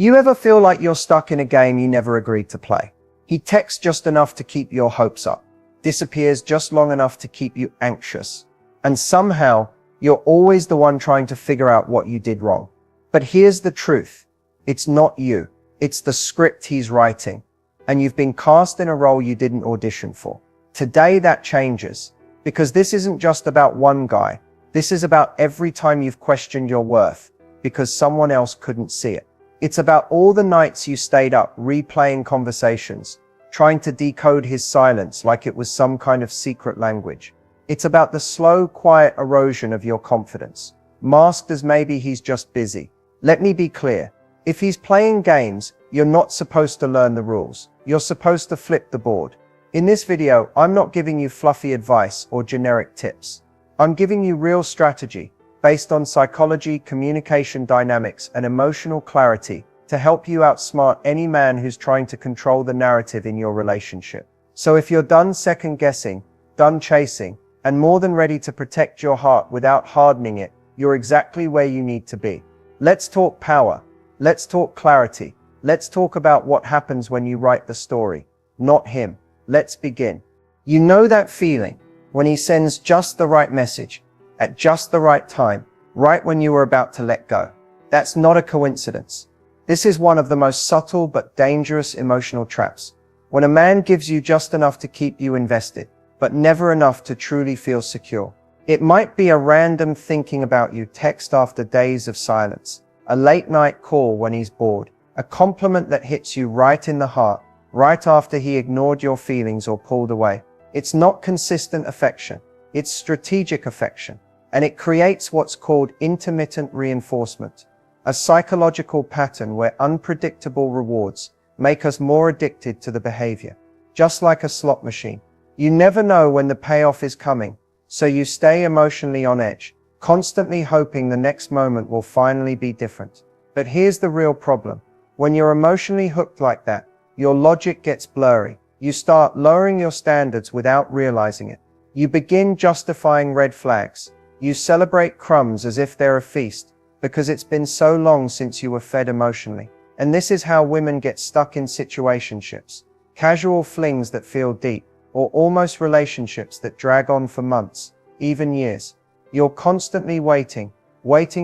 You ever feel like you're stuck in a game you never agreed to play? He texts just enough to keep your hopes up, disappears just long enough to keep you anxious, and somehow you're always the one trying to figure out what you did wrong. But here's the truth. It's not you. It's the script he's writing, and you've been cast in a role you didn't audition for. Today that changes, because this isn't just about one guy. This is about every time you've questioned your worth, because someone else couldn't see it. It's about all the nights you stayed up replaying conversations, trying to decode his silence like it was some kind of secret language. It's about the slow, quiet erosion of your confidence, masked as maybe he's just busy. Let me be clear. If he's playing games, you're not supposed to learn the rules. You're supposed to flip the board. In this video, I'm not giving you fluffy advice or generic tips. I'm giving you real strategy, based on psychology, communication dynamics, and emotional clarity to help you outsmart any man who's trying to control the narrative in your relationship. So if you're done second guessing, done chasing, and more than ready to protect your heart without hardening it, you're exactly where you need to be. Let's talk power. Let's talk clarity. Let's talk about what happens when you write the story, not him. Let's begin. You know that feeling when he sends just the right message, at just the right time, right when you were about to let go. That's not a coincidence. This is one of the most subtle but dangerous emotional traps. When a man gives you just enough to keep you invested, but never enough to truly feel secure. It might be a random thinking about you text after days of silence, a late night call when he's bored, a compliment that hits you right in the heart, right after he ignored your feelings or pulled away. It's not consistent affection. It's strategic affection. And it creates what's called intermittent reinforcement, a psychological pattern where unpredictable rewards make us more addicted to the behavior. Just like a slot machine. You never know when the payoff is coming, so you stay emotionally on edge, constantly hoping the next moment will finally be different. But here's the real problem. When you're emotionally hooked like that, your logic gets blurry. You start lowering your standards without realizing it. You begin justifying red flags. You celebrate crumbs as if they're a feast, because it's been so long since you were fed emotionally. And this is how women get stuck in situationships. Casual flings that feel deep, or almost relationships that drag on for months, even years. You're constantly waiting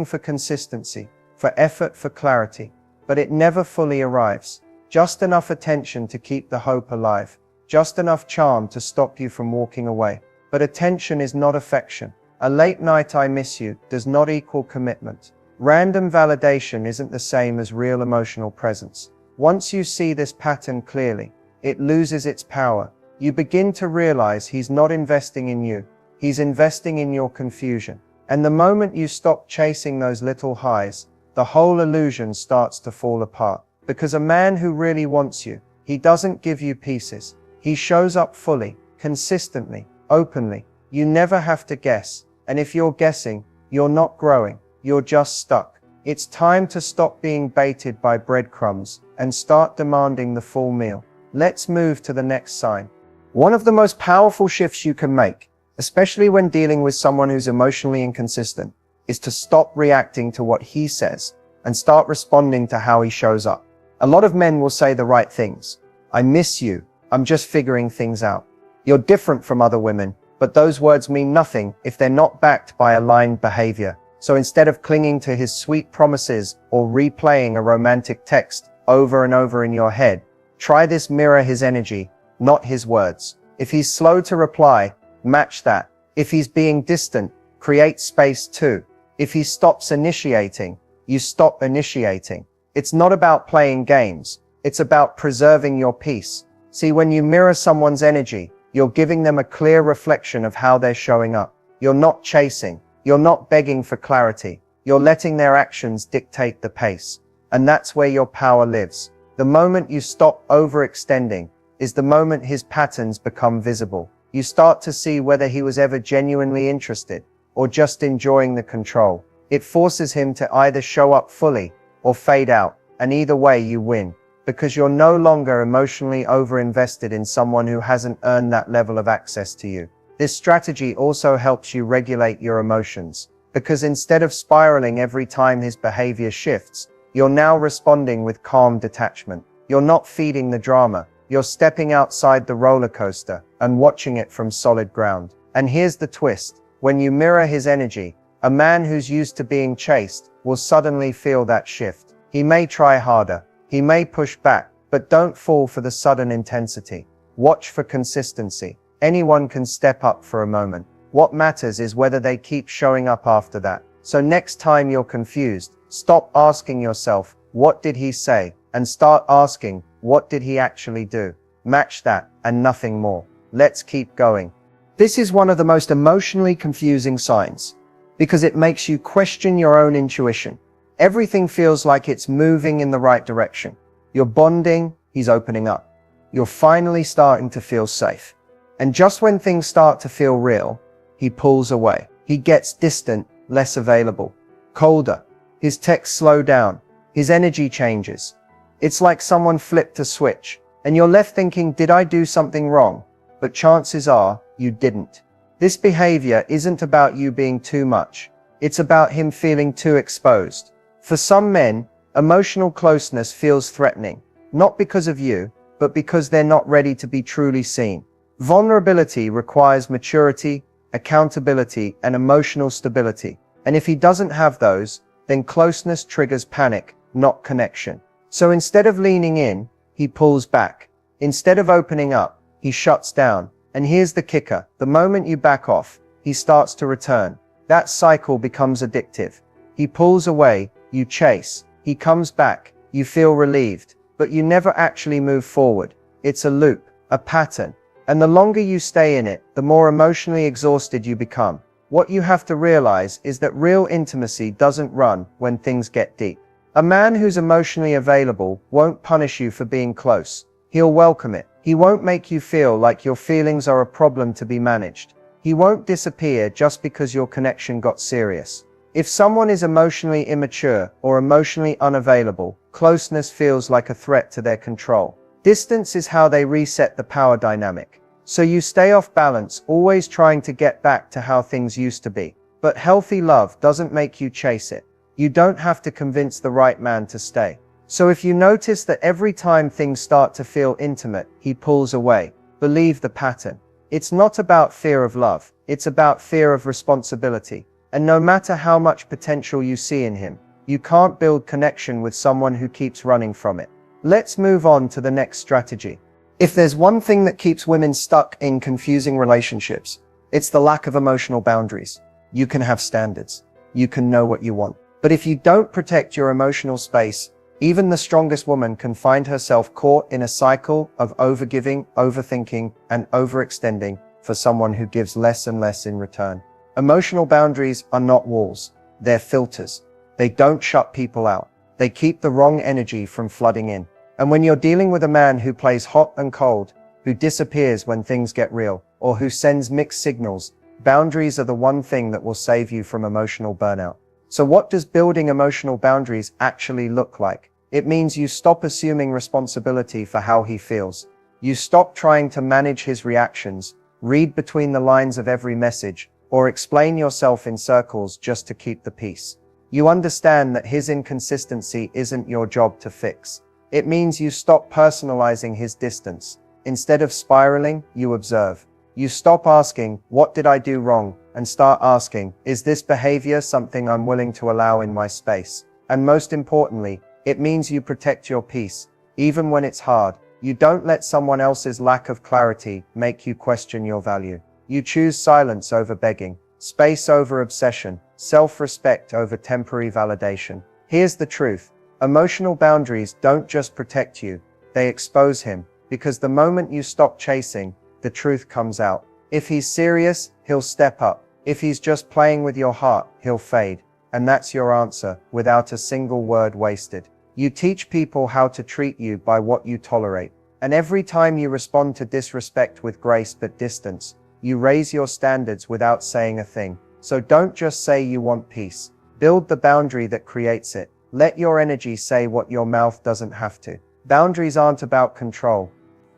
for consistency, for effort, for clarity, but it never fully arrives. Just enough attention to keep the hope alive, just enough charm to stop you from walking away. But attention is not affection. A late night "I miss you" does not equal commitment. Random validation isn't the same as real emotional presence. Once you see this pattern clearly, it loses its power. You begin to realize he's not investing in you. He's investing in your confusion. And the moment you stop chasing those little highs, the whole illusion starts to fall apart. Because a man who really wants you, he doesn't give you pieces. He shows up fully, consistently, openly. You never have to guess. And if you're guessing, you're not growing. You're just stuck. It's time to stop being baited by breadcrumbs and start demanding the full meal. Let's move to the next sign. One of the most powerful shifts you can make, especially when dealing with someone who's emotionally inconsistent, is to stop reacting to what he says and start responding to how he shows up. A lot of men will say the right things. "I miss you. I'm just figuring things out. You're different from other women." But those words mean nothing if they're not backed by aligned behavior. So instead of clinging to his sweet promises or replaying a romantic text over and over in your head, try this: mirror his energy, not his words. If he's slow to reply, match that. If he's being distant, create space too. If he stops initiating, you stop initiating. It's not about playing games. It's about preserving your peace. See, when you mirror someone's energy, you're giving them a clear reflection of how they're showing up. You're not chasing. You're not begging for clarity. You're letting their actions dictate the pace. And that's where your power lives. The moment you stop overextending is the moment his patterns become visible. You start to see whether he was ever genuinely interested or just enjoying the control. It forces him to either show up fully or fade out, and either way you win, because you're no longer emotionally overinvested in someone who hasn't earned that level of access to you. This strategy also helps you regulate your emotions, because instead of spiraling every time his behavior shifts, You're now responding with calm detachment. You're not feeding the drama. You're stepping outside the roller coaster and watching it from solid ground. And here's the twist. When you mirror his energy, a man who's used to being chased will suddenly feel that shift. He may try harder. He may push back, but don't fall for the sudden intensity. Watch for consistency. Anyone can step up for a moment. What matters is whether they keep showing up after that. So next time you're confused, stop asking yourself, what did he say? And start asking, what did he actually do? Match that and nothing more. Let's keep going. This is one of the most emotionally confusing signs because it makes you question your own intuition. Everything feels like it's moving in the right direction. You're bonding, he's opening up. You're finally starting to feel safe. And just when things start to feel real, he pulls away. He gets distant, less available, colder. His texts slow down. His energy changes. It's like someone flipped a switch, and you're left thinking, did I do something wrong? But chances are, you didn't. This behavior isn't about you being too much. It's about him feeling too exposed. For some men, emotional closeness feels threatening, not because of you, but because they're not ready to be truly seen. Vulnerability requires maturity, accountability, and emotional stability. And if he doesn't have those, then closeness triggers panic, not connection. So instead of leaning in, he pulls back. Instead of opening up, he shuts down. And here's the kicker. The moment you back off, he starts to return. That cycle becomes addictive. He pulls away, you chase. He comes back, you feel relieved, but you never actually move forward. It's a loop, a pattern. And the longer you stay in it, the more emotionally exhausted you become. What you have to realize is that real intimacy doesn't run when things get deep. A man who's emotionally available won't punish you for being close. He'll welcome it. He won't make you feel like your feelings are a problem to be managed. He won't disappear just because your connection got serious. If someone is emotionally immature or emotionally unavailable, closeness feels like a threat to their control. Distance is how they reset the power dynamic. So you stay off balance, always trying to get back to how things used to be. But healthy love doesn't make you chase it. You don't have to convince the right man to stay. So if you notice that every time things start to feel intimate, he pulls away, believe the pattern. It's not about fear of love. It's about fear of responsibility. And no matter how much potential you see in him, you can't build connection with someone who keeps running from it. Let's move on to the next strategy. If there's one thing that keeps women stuck in confusing relationships, it's the lack of emotional boundaries. You can have standards. You can know what you want. But if you don't protect your emotional space, even the strongest woman can find herself caught in a cycle of overgiving, overthinking, and overextending for someone who gives less and less in return. Emotional boundaries are not walls. They're filters. They don't shut people out. They keep the wrong energy from flooding in. And when you're dealing with a man who plays hot and cold, who disappears when things get real, or who sends mixed signals, boundaries are the one thing that will save you from emotional burnout. So what does building emotional boundaries actually look like? It means you stop assuming responsibility for how he feels. You stop trying to manage his reactions, read between the lines of every message, or explain yourself in circles just to keep the peace. You understand that his inconsistency isn't your job to fix. It means you stop personalizing his distance. Instead of spiraling, you observe. You stop asking, what did I do wrong? And start asking, is this behavior something I'm willing to allow in my space? And most importantly, it means you protect your peace. Even when it's hard, you don't let someone else's lack of clarity make you question your value. You choose silence over begging, space over obsession, self-respect over temporary validation. Here's the truth. Emotional boundaries don't just protect you, they expose him, because the moment you stop chasing, the truth comes out. If he's serious, he'll step up. If he's just playing with your heart, he'll fade. And that's your answer, without a single word wasted. You teach people how to treat you by what you tolerate. And every time you respond to disrespect with grace but distance, you raise your standards without saying a thing. So don't just say you want peace. Build the boundary that creates it. Let your energy say what your mouth doesn't have to. Boundaries aren't about control.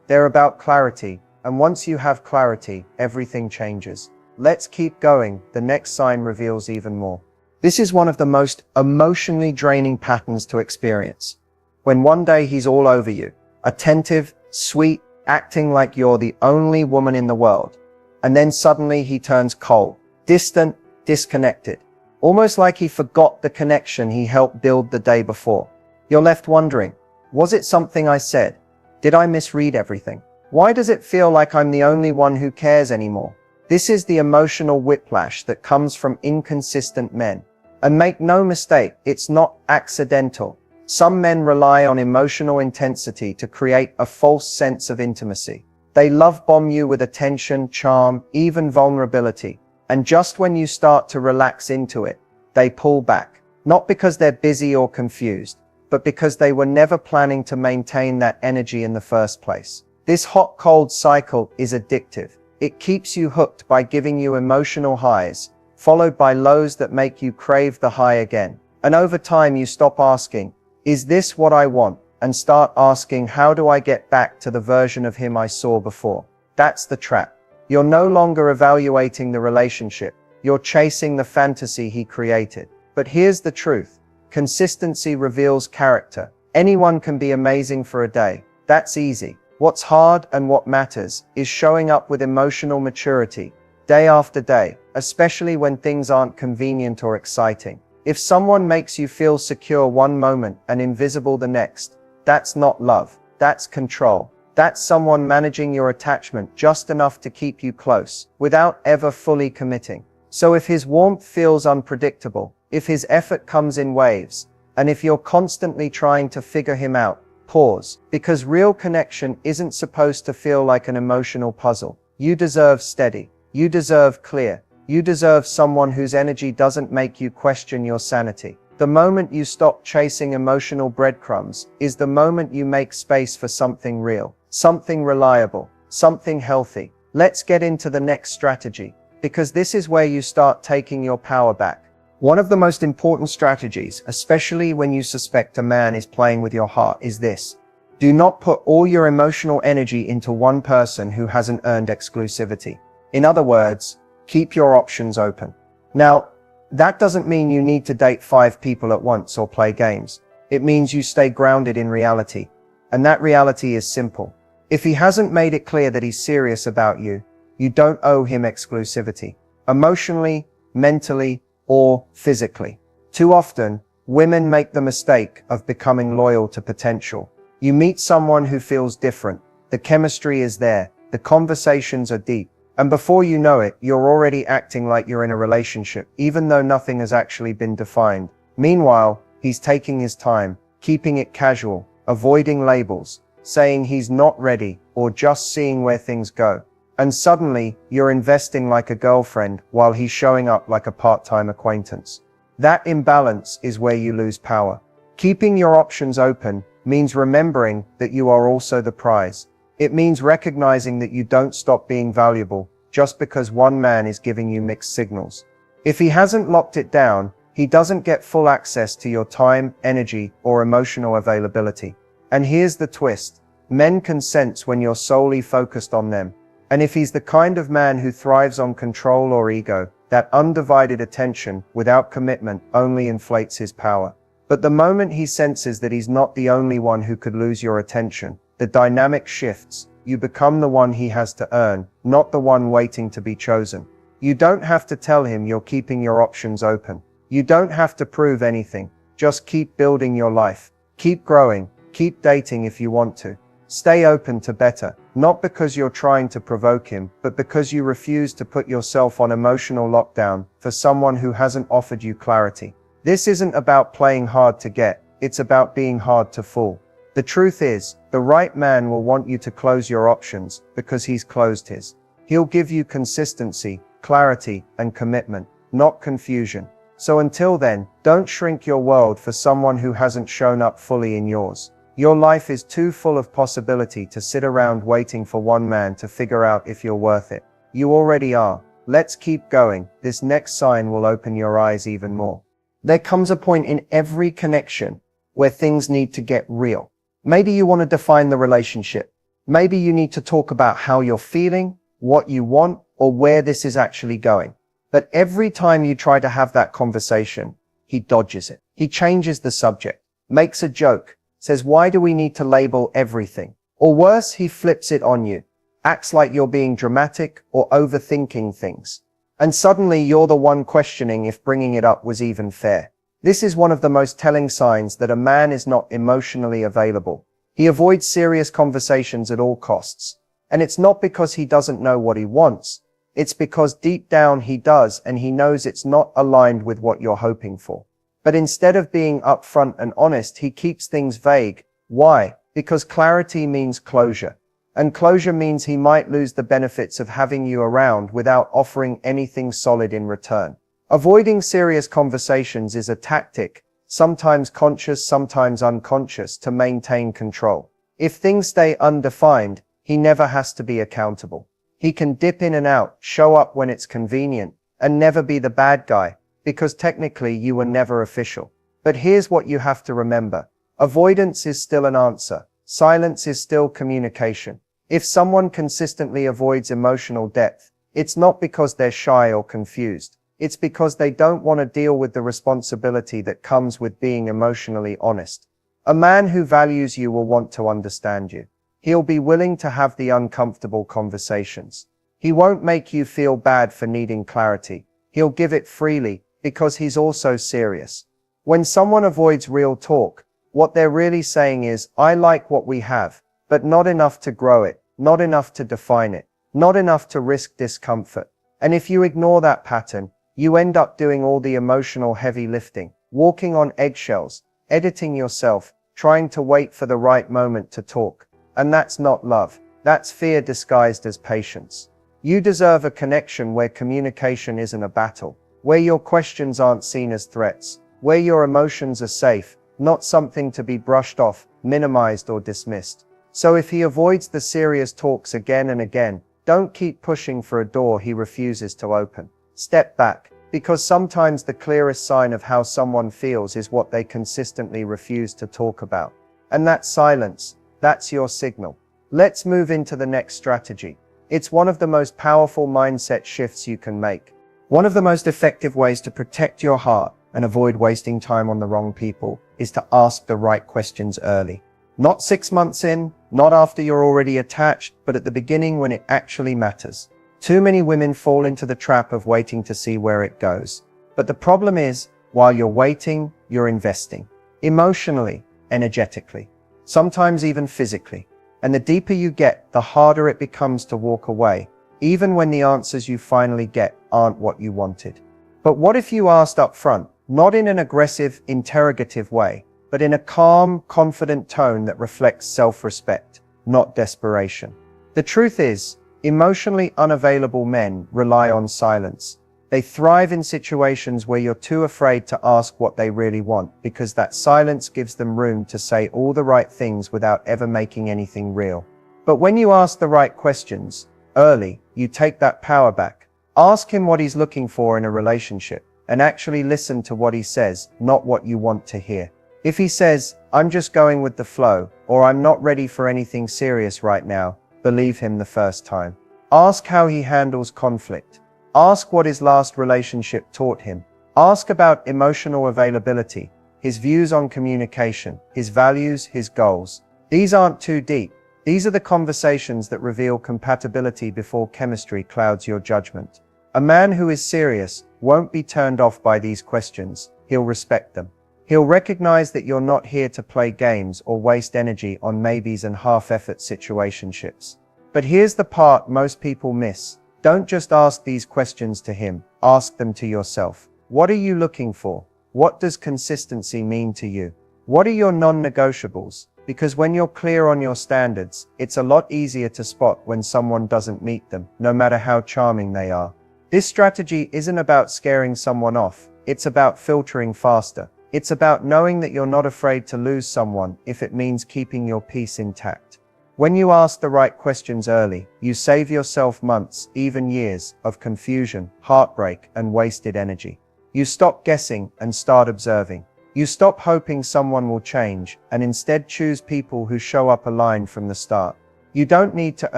They're about clarity. And once you have clarity, everything changes. Let's keep going. The next sign reveals even more. This is one of the most emotionally draining patterns to experience. When one day he's all over you, attentive, sweet, acting like you're the only woman in the world. And then suddenly he turns cold, distant, disconnected. Almost like he forgot the connection he helped build the day before. You're left wondering, was it something I said? Did I misread everything? Why does it feel like I'm the only one who cares anymore? This is the emotional whiplash that comes from inconsistent men. And make no mistake, it's not accidental. Some men rely on emotional intensity to create a false sense of intimacy. They love bomb you with attention, charm, even vulnerability. And just when you start to relax into it, they pull back. Not because they're busy or confused, but because they were never planning to maintain that energy in the first place. This hot-cold cycle is addictive. It keeps you hooked by giving you emotional highs, followed by lows that make you crave the high again. And over time you stop asking, is this what I want? And start asking, how do I get back to the version of him I saw before? That's the trap. You're no longer evaluating the relationship. You're chasing the fantasy he created. But here's the truth. Consistency reveals character. Anyone can be amazing for a day. That's easy. What's hard and what matters is showing up with emotional maturity, day after day, especially when things aren't convenient or exciting. If someone makes you feel secure one moment and invisible the next, that's not love. That's control. That's someone managing your attachment just enough to keep you close, without ever fully committing. So if his warmth feels unpredictable, if his effort comes in waves, and if you're constantly trying to figure him out, pause, because real connection isn't supposed to feel like an emotional puzzle. You deserve steady. You deserve clear. You deserve someone whose energy doesn't make you question your sanity. The moment you stop chasing emotional breadcrumbs is the moment you make space for something real, something reliable, something healthy. Let's get into the next strategy, because this is where you start taking your power back. One of the most important strategies, especially when you suspect a man is playing with your heart, is this. Do not put all your emotional energy into one person who hasn't earned exclusivity. In other words, keep your options open. Now, that doesn't mean you need to date 5 people at once or play games. It means you stay grounded in reality. And that reality is simple. If he hasn't made it clear that he's serious about you, you don't owe him exclusivity. Emotionally, mentally, or physically. Too often, women make the mistake of becoming loyal to potential. You meet someone who feels different. The chemistry is there. The conversations are deep. And before you know it, you're already acting like you're in a relationship, even though nothing has actually been defined. Meanwhile, he's taking his time, keeping it casual, avoiding labels, saying he's not ready, or just seeing where things go. And suddenly, you're investing like a girlfriend while he's showing up like a part-time acquaintance. That imbalance is where you lose power. Keeping your options open means remembering that you are also the prize. It means recognizing that you don't stop being valuable just because one man is giving you mixed signals. If he hasn't locked it down, he doesn't get full access to your time, energy, or emotional availability. And here's the twist. Men can sense when you're solely focused on them. And if he's the kind of man who thrives on control or ego, that undivided attention without commitment only inflates his power. But the moment he senses that he's not the only one who could lose your attention, the dynamic shifts. You become the one he has to earn, not the one waiting to be chosen. You don't have to tell him you're keeping your options open. You don't have to prove anything. Just keep building your life. Keep growing. Keep dating if you want to. Stay open to better, not because you're trying to provoke him, but because you refuse to put yourself on emotional lockdown for someone who hasn't offered you clarity. This isn't about playing hard to get, it's about being hard to fool. The truth is, the right man will want you to close your options because he's closed his. He'll give you consistency, clarity, and commitment, not confusion. So until then, don't shrink your world for someone who hasn't shown up fully in yours. Your life is too full of possibility to sit around waiting for one man to figure out if you're worth it. You already are. Let's keep going. This next sign will open your eyes even more. There comes a point in every connection where things need to get real. Maybe you want to define the relationship. Maybe you need to talk about how you're feeling, what you want, or where this is actually going. But every time you try to have that conversation, he dodges it. He changes the subject, makes a joke, says, "Why do we need to label everything?" Or worse, he flips it on you, acts like you're being dramatic or overthinking things. And suddenly you're the one questioning if bringing it up was even fair. This is one of the most telling signs that a man is not emotionally available. He avoids serious conversations at all costs. And it's not because he doesn't know what he wants. It's because deep down he does, and he knows it's not aligned with what you're hoping for. But instead of being upfront and honest, he keeps things vague. Why? Because clarity means closure. And closure means he might lose the benefits of having you around without offering anything solid in return. Avoiding serious conversations is a tactic, sometimes conscious, sometimes unconscious, to maintain control. If things stay undefined, he never has to be accountable. He can dip in and out, show up when it's convenient, and never be the bad guy, because technically you were never official. But here's what you have to remember. Avoidance is still an answer. Silence is still communication. If someone consistently avoids emotional depth, it's not because they're shy or confused. It's because they don't want to deal with the responsibility that comes with being emotionally honest. A man who values you will want to understand you. He'll be willing to have the uncomfortable conversations. He won't make you feel bad for needing clarity. He'll give it freely, because he's also serious. When someone avoids real talk, what they're really saying is, "I like what we have, but not enough to grow it, not enough to define it, not enough to risk discomfort." And if you ignore that pattern, you end up doing all the emotional heavy lifting, walking on eggshells, editing yourself, trying to wait for the right moment to talk. And that's not love. That's fear disguised as patience. You deserve a connection where communication isn't a battle, where your questions aren't seen as threats, where your emotions are safe, not something to be brushed off, minimized, or dismissed. So if he avoids the serious talks again and again, don't keep pushing for a door he refuses to open. Step back, because sometimes the clearest sign of how someone feels is what they consistently refuse to talk about. And that's silence. That's your signal. Let's move into the next strategy. It's one of the most powerful mindset shifts you can make. One of the most effective ways to protect your heart and avoid wasting time on the wrong people is to ask the right questions early. Not 6 months in, not after you're already attached, but at the beginning when it actually matters. Too many women fall into the trap of waiting to see where it goes. But the problem is, while you're waiting, you're investing. Emotionally, energetically, sometimes even physically. And the deeper you get, the harder it becomes to walk away, even when the answers you finally get aren't what you wanted. But what if you asked up front, not in an aggressive, interrogative way, but in a calm, confident tone that reflects self-respect, not desperation? The truth is, emotionally unavailable men rely on silence. They thrive in situations where you're too afraid to ask what they really want, because that silence gives them room to say all the right things without ever making anything real. But when you ask the right questions early, you take that power back. Ask him what he's looking for in a relationship, and actually listen to what he says, not what you want to hear. If he says, "I'm just going with the flow," or "I'm not ready for anything serious right now," believe him the first time. Ask how he handles conflict. Ask what his last relationship taught him. Ask about emotional availability, his views on communication, his values, his goals. These aren't too deep. These are the conversations that reveal compatibility before chemistry clouds your judgment. A man who is serious won't be turned off by these questions. He'll respect them. He'll recognize that you're not here to play games or waste energy on maybes and half-effort situationships. But here's the part most people miss. Don't just ask these questions to him. Ask them to yourself. What are you looking for? What does consistency mean to you? What are your non-negotiables? Because when you're clear on your standards, it's a lot easier to spot when someone doesn't meet them, no matter how charming they are. This strategy isn't about scaring someone off. It's about filtering faster. It's about knowing that you're not afraid to lose someone if it means keeping your peace intact. When you ask the right questions early, you save yourself months, even years, of confusion, heartbreak, and wasted energy. You stop guessing and start observing. You stop hoping someone will change, and instead choose people who show up aligned from the start. You don't need to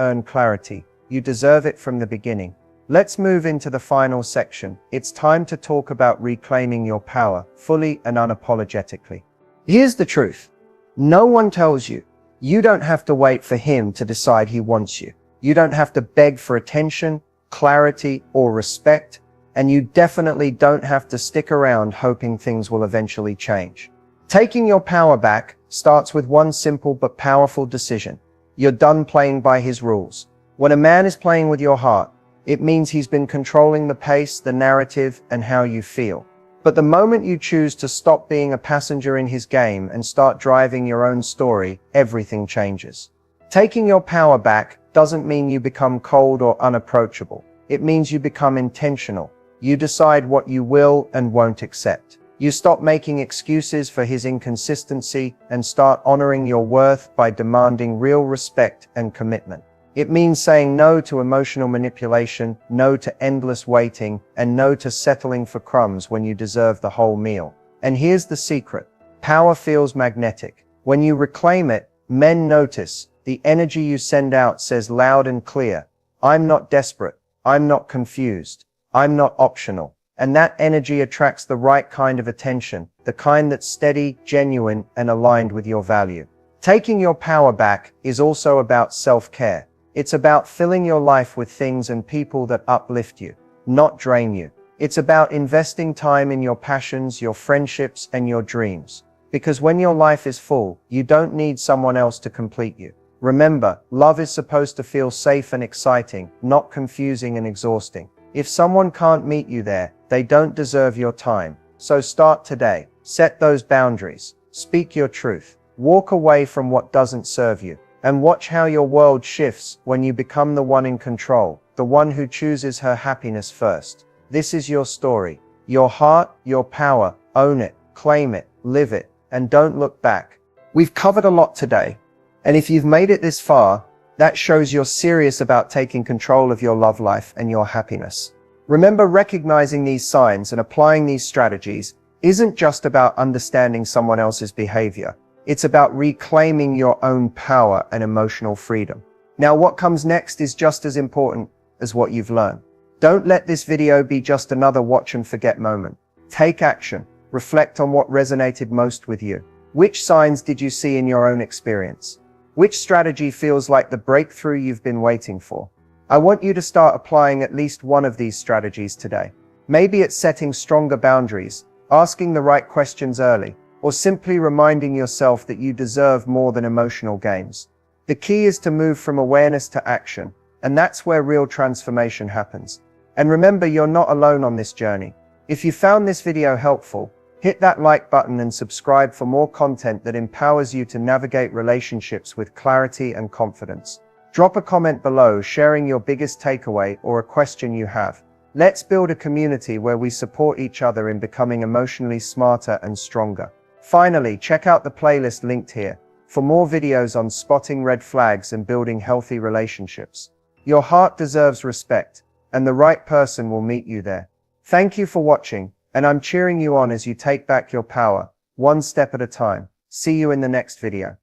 earn clarity. You deserve it from the beginning. Let's move into the final section. It's time to talk about reclaiming your power fully and unapologetically. Here's the truth. No one tells you. You don't have to wait for him to decide he wants you. You don't have to beg for attention, clarity, or respect. And you definitely don't have to stick around hoping things will eventually change. Taking your power back starts with one simple but powerful decision. You're done playing by his rules. When a man is playing with your heart, it means he's been controlling the pace, the narrative, and how you feel. But the moment you choose to stop being a passenger in his game and start driving your own story, everything changes. Taking your power back doesn't mean you become cold or unapproachable. It means you become intentional. You decide what you will and won't accept. You stop making excuses for his inconsistency and start honoring your worth by demanding real respect and commitment. It means saying no to emotional manipulation, no to endless waiting, and no to settling for crumbs when you deserve the whole meal. And here's the secret. Power feels magnetic. When you reclaim it, men notice. The energy you send out says loud and clear, I'm not desperate. I'm not confused. I'm not optional. And that energy attracts the right kind of attention, the kind that's steady, genuine, and aligned with your value. Taking your power back is also about self-care. It's about filling your life with things and people that uplift you, not drain you. It's about investing time in your passions, your friendships, and your dreams. Because when your life is full, you don't need someone else to complete you. Remember, love is supposed to feel safe and exciting, not confusing and exhausting. If someone can't meet you there, they don't deserve your time. So start today. Set those boundaries. Speak your truth. Walk away from what doesn't serve you. And watch how your world shifts when you become the one in control, the one who chooses her happiness first. This is your story. Your heart, your power. Own it, claim it, live it, and don't look back. We've covered a lot today. And if you've made it this far, that shows you're serious about taking control of your love life and your happiness. Remember, recognizing these signs and applying these strategies isn't just about understanding someone else's behavior. It's about reclaiming your own power and emotional freedom. Now, what comes next is just as important as what you've learned. Don't let this video be just another watch and forget moment. Take action. Reflect on what resonated most with you. Which signs did you see in your own experience? Which strategy feels like the breakthrough you've been waiting for? I want you to start applying at least one of these strategies today. Maybe it's setting stronger boundaries, asking the right questions early, or simply reminding yourself that you deserve more than emotional games. The key is to move from awareness to action, and that's where real transformation happens. And remember, you're not alone on this journey. If you found this video helpful, hit that like button and subscribe for more content that empowers you to navigate relationships with clarity and confidence. Drop a comment below sharing your biggest takeaway or a question you have. Let's build a community where we support each other in becoming emotionally smarter and stronger. Finally, check out the playlist linked here for more videos on spotting red flags and building healthy relationships. Your heart deserves respect, and the right person will meet you there. Thank you for watching, and I'm cheering you on as you take back your power, one step at a time. See you in the next video.